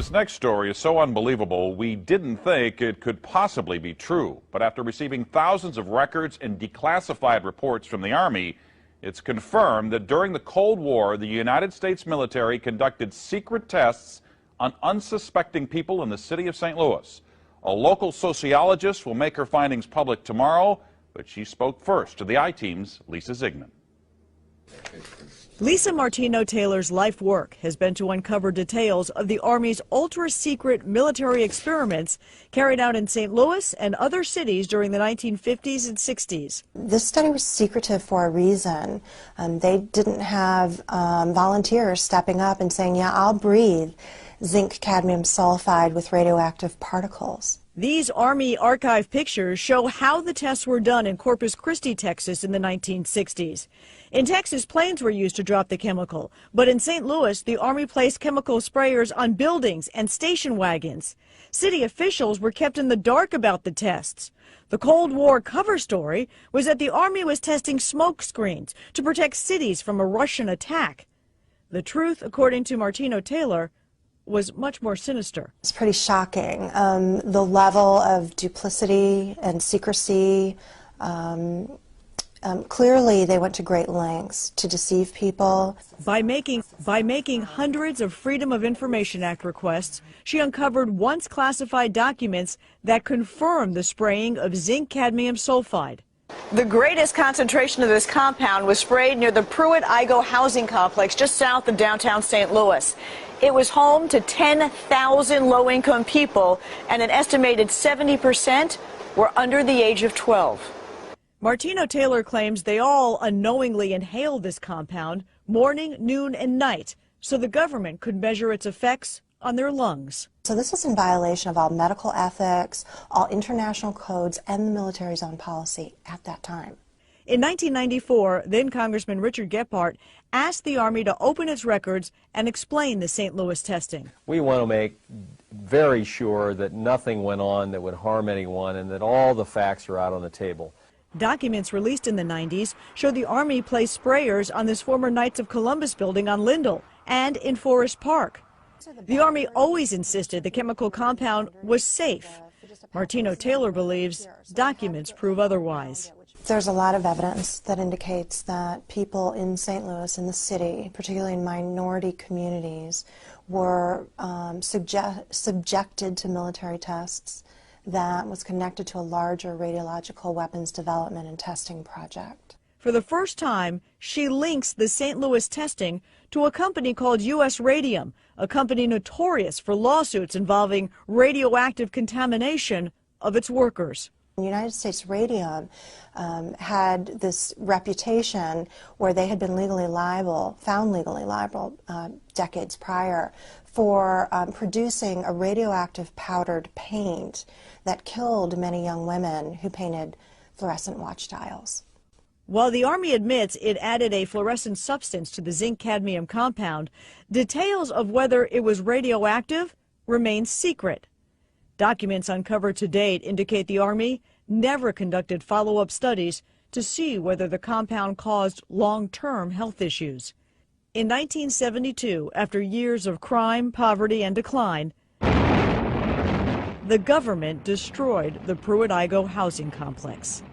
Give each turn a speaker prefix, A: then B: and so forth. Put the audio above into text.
A: This next story is so unbelievable, we didn't think it could possibly be true. But after receiving thousands of records and declassified reports from the Army, it's confirmed that during the Cold War, the United States military conducted secret tests on unsuspecting people in the city of St. Louis. A local sociologist will make her findings public tomorrow, but she spoke first to the I-Team's Lisa Zigman.
B: Lisa Martino Taylor's life work has been to uncover details of the Army's ultra-secret military experiments carried out in St. Louis and other cities during the 1950s and 60s.
C: This study was secretive for a reason. They didn't have volunteers stepping up and saying, yeah, I'll breathe zinc cadmium sulfide with radioactive particles.
B: These Army archive pictures show how the tests were done in Corpus Christi, Texas in the 1960s. In Texas, planes were used to drop the chemical, but in St. Louis, the Army placed chemical sprayers on buildings and station wagons. City officials were kept in the dark about the tests. The Cold War cover story was that the Army was testing smoke screens to protect cities from a Russian attack. The truth, according to Martino Taylor, was much more sinister.
C: It's pretty shocking. The level of duplicity and secrecy, clearly they went to great lengths to deceive people.
B: By making hundreds of Freedom of Information Act requests, she uncovered once classified documents that confirmed the spraying of zinc cadmium sulfide. The greatest concentration of this compound was sprayed near the Pruitt-Igoe housing complex just south of downtown St. Louis. It was home to 10,000 low-income people, and an estimated 70% were under the age of 12. Martino Taylor claims they all unknowingly inhaled this compound morning, noon, and night, so the government could measure its effects on their lungs.
C: So this was in violation of all medical ethics, all international codes, and the military's own policy at that time.
B: In 1994, then Congressman Richard Gephardt asked the Army to open its records and explain the St. Louis testing.
D: We want to make very sure that nothing went on that would harm anyone and that all the facts are out on the table.
B: Documents released in the 90s show the Army placed sprayers on this former Knights of Columbus building on Lindell and in Forest Park. The Army always insisted the chemical compound was safe. Martino Taylor believes documents prove otherwise.
C: There's a lot of evidence that indicates that people in St. Louis, in the city, particularly in minority communities, were subjected to military tests that was connected to a larger radiological weapons development and testing project.
B: For the first time, she links the St. Louis testing to a company called U.S. Radium, a company notorious for lawsuits involving radioactive contamination of its workers.
C: United States Radium had this reputation where they had been found legally liable decades prior for producing a radioactive powdered paint that killed many young women who painted fluorescent watch dials.
B: While the Army admits it added a fluorescent substance to the zinc cadmium compound, details of whether it was radioactive remain secret. Documents uncovered to date indicate the Army never conducted follow-up studies to see whether the compound caused long-term health issues. In 1972, after years of crime, poverty, and decline, the government destroyed the Pruitt-Igoe housing complex.